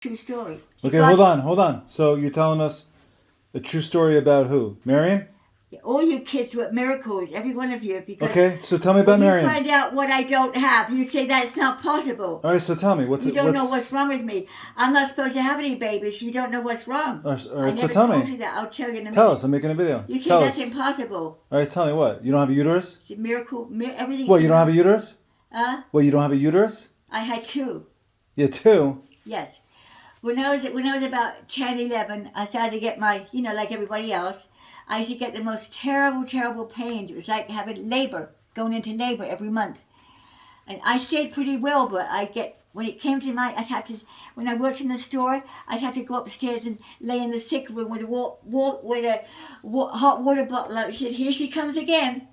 True story. Okay, hold on. So you're telling us a true story about who? Marion? All you kids were miracles, every one of you. Because okay, so tell me about when Marion. you find out what I don't have, you say that's not possible. All right, so tell me You don't know what's wrong with me. I'm not supposed to have any babies. You don't know what's wrong. All right, I never so tell told me. you that. I'll tell you in a minute. Tell us. I'm making a video. You say tell that's us. impossible. All right, tell me what. You don't have a uterus? It's a miracle. Everything. What? You don't have a uterus? What? You don't have a uterus? I had two. Yeah, two. Yes. When I was about 10, 11, I started to get my, like everybody else, I used to get the most terrible, terrible pains. It was like having labor, going into labor every month. And I stayed pretty well, but when it came to when I worked in the store, I'd have to go upstairs and lay in the sick room with a hot water bottle out. She said, "Here she comes again."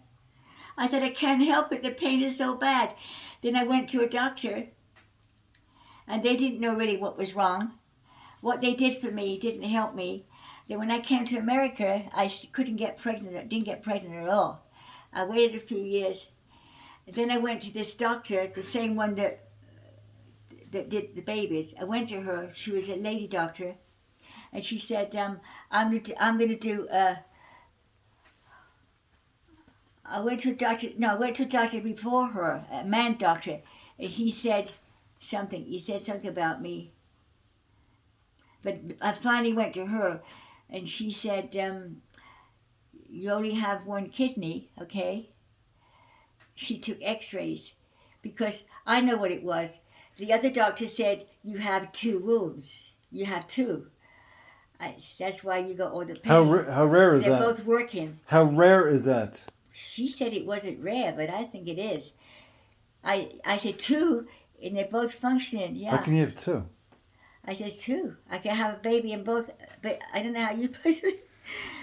I said, "I can't help it. The pain is so bad." Then I went to a doctor, and they didn't know really what was wrong. What they did for me didn't help me. Then when I came to America, I couldn't get pregnant. Didn't get pregnant at all. I waited a few years. And then I went to this doctor, the same one that did the babies. I went to her. She was a lady doctor, and she said, "I'm going to do." I went to a doctor. No, I went to a doctor before her, a man doctor, and he said something. He said something about me. But I finally went to her, and she said, "You only have one kidney, okay?" She took x-rays because I know what it was. The other doctor said, "You have two wounds. You have two. That's why you got all the pain." How rare is that? They're both working. How rare is that? She said it wasn't rare, but I think it is. I said two, and they're both functioning, yeah. How can you have two? I said two. I can have a baby in both, but I don't know how you put it.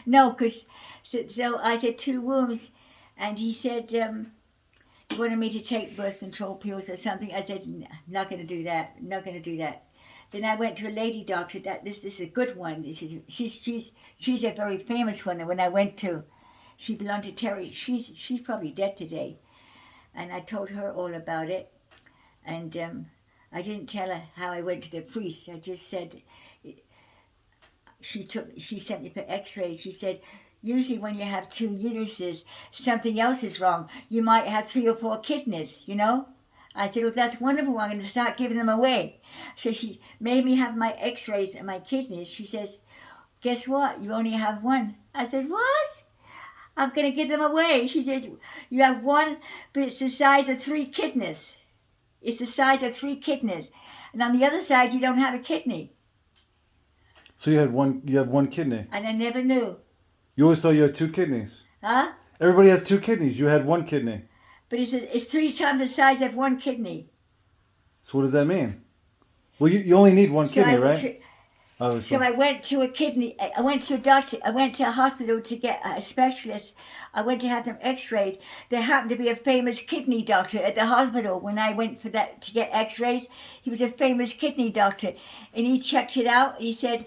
No, because, so I said two wombs, and he said, he wanted me to take birth control pills or something. I said, not going to do that, not going to do that. Then I went to a lady doctor. This is a good one. She's a very famous one. That when I went to, she belonged to Terry. She's probably dead today, and I told her all about it, and I didn't tell her how I went to the priest. I just said she sent me for x-rays. She said, usually when you have two uteruses, something else is wrong. You might have 3 or 4 kidneys, I said, well, that's wonderful. I'm going to start giving them away. So she made me have my x-rays and my kidneys. She says, guess what? You only have one. I said, what? I'm going to give them away. She said, you have one, but it's the size of 3 kidneys. It's the size of 3 kidneys. And on the other side, you don't have a kidney. So you have one kidney? And I never knew. You always thought you had 2 kidneys? Huh? Everybody has 2 kidneys. You had 1 kidney. But it's 3 times the size of 1 kidney. So what does that mean? Well, you only need 1 kidney, right? So I went to I went to a doctor, I went to a hospital to get a specialist. I went to have them x-rayed. There happened to be a famous kidney doctor at the hospital when I went for that to get x-rays. He was a famous kidney doctor, and he checked it out. He said,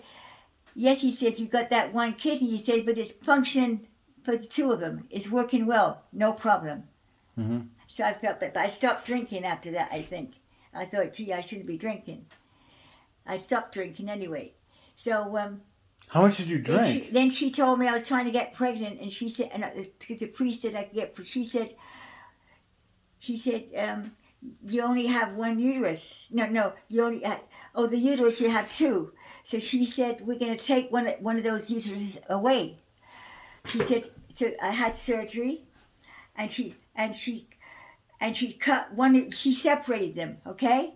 yes, he said, you got that 1 kidney. He said, but it's functioning for the 2 of them. It's working well, no problem. Mm-hmm. So I felt, but I stopped drinking after that, I think. I thought, gee, I shouldn't be drinking. I stopped drinking anyway. So how much did you drink? Then she told me I was trying to get pregnant, and she said, and the priest said I could get. She said, you only have 1 uterus. No, you only the uterus you have 2. So she said we're going to take one of those uteruses away. She said, so I had surgery, and she cut one. She separated them. Okay.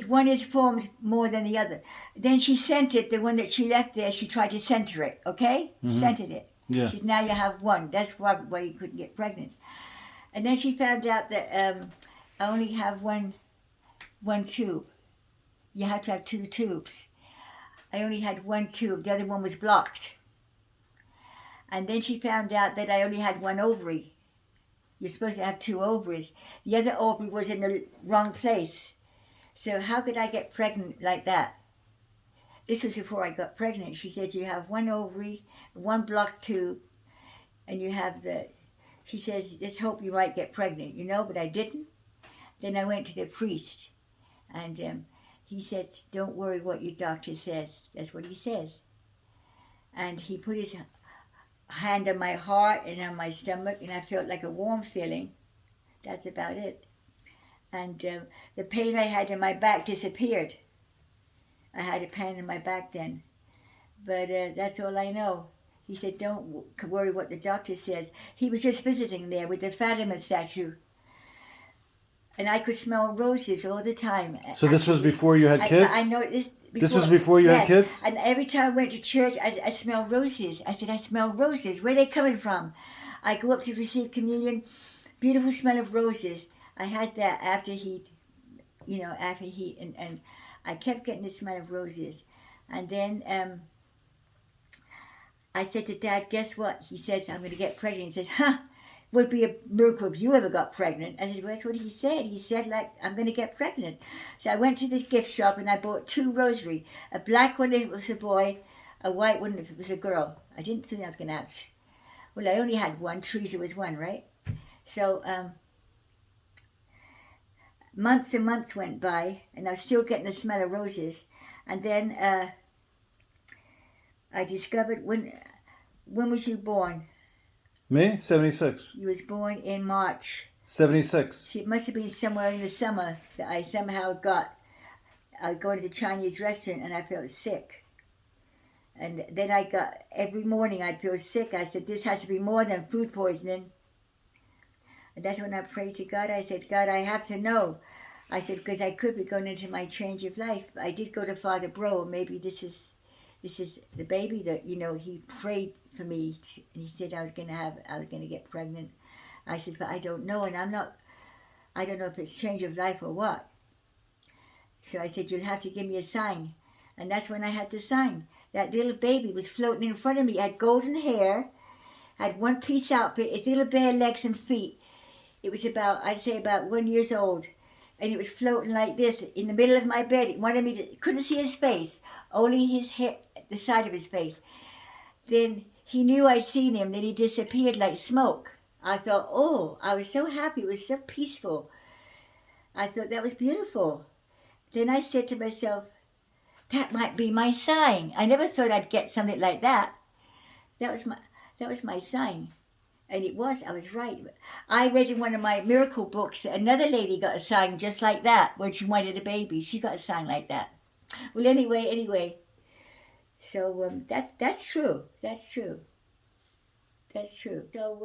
One is formed more than the other. Then she scented the one that she left there. She tried to center it, okay? Mm-hmm. Scented it. Yeah. She said, now you have 1. That's why you couldn't get pregnant. And then she found out that I only have one tube. You have to have 2 tubes. I only had 1 tube. The other one was blocked. And then she found out that I only had 1 ovary. You're supposed to have 2 ovaries. The other ovary was in the wrong place. So how could I get pregnant like that? This was before I got pregnant. She said, you have 1 ovary, 1 blocked tube, and you have she says, let's hope you might get pregnant, but I didn't. Then I went to the priest, and he said, don't worry what your doctor says. That's what he says. And he put his hand on my heart and on my stomach, and I felt like a warm feeling. That's about it. And the pain I had in my back disappeared. I had a pain in my back then. But that's all I know. He said, don't worry what the doctor says. He was just visiting there with the Fatima statue. And I could smell roses all the time. So this was before you had kids? I noticed. This was before you had kids? And every time I went to church, I smelled roses. I said, I smell roses. Where are they coming from? I go up to receive communion. Beautiful smell of roses. I had that after heat, and I kept getting the smell of roses. And then I said to Dad, guess what? He says, I'm going to get pregnant. He says, would be a miracle if you ever got pregnant. I said, well, that's what he said. He said, like, I'm going to get pregnant. So I went to the gift shop and I bought 2 rosary. A black one if it was a boy, a white one if it was a girl. I didn't think I was going to have... Well, I only had one. Teresa was one, right? So months and months went by and I was still getting the smell of roses. And then I discovered... When was you born? Me? 76. You was born in March. 76. See, it must have been somewhere in the summer that I somehow I go to the Chinese restaurant and I felt sick. And then every morning I'd feel sick. I said, this has to be more than food poisoning. And that's when I prayed to God. I said, God, I have to know. I said, because I could be going into my change of life. I did go to Father Bro. Maybe this is the baby that, he prayed for me. And he said I was going to get pregnant. I said, but I don't know. And I don't know if it's change of life or what. So I said, you'll have to give me a sign. And that's when I had the sign. That little baby was floating in front of me. Had golden hair, had one-piece outfit, its little bare legs and feet. It was I'd say about 1 year old. And it was floating like this in the middle of my bed. It wanted me to, couldn't see his face, only his hair, the side of his face. Then he knew I'd seen him, then he disappeared like smoke. I thought, oh, I was so happy, it was so peaceful. I thought that was beautiful. Then I said to myself, that might be my sign. I never thought I'd get something like that. That was my sign. And it was, I was right. I read in one of my miracle books that another lady got a sign just like that when she wanted a baby. She got a sign like that. Well, anyway. So that's true. That's true. So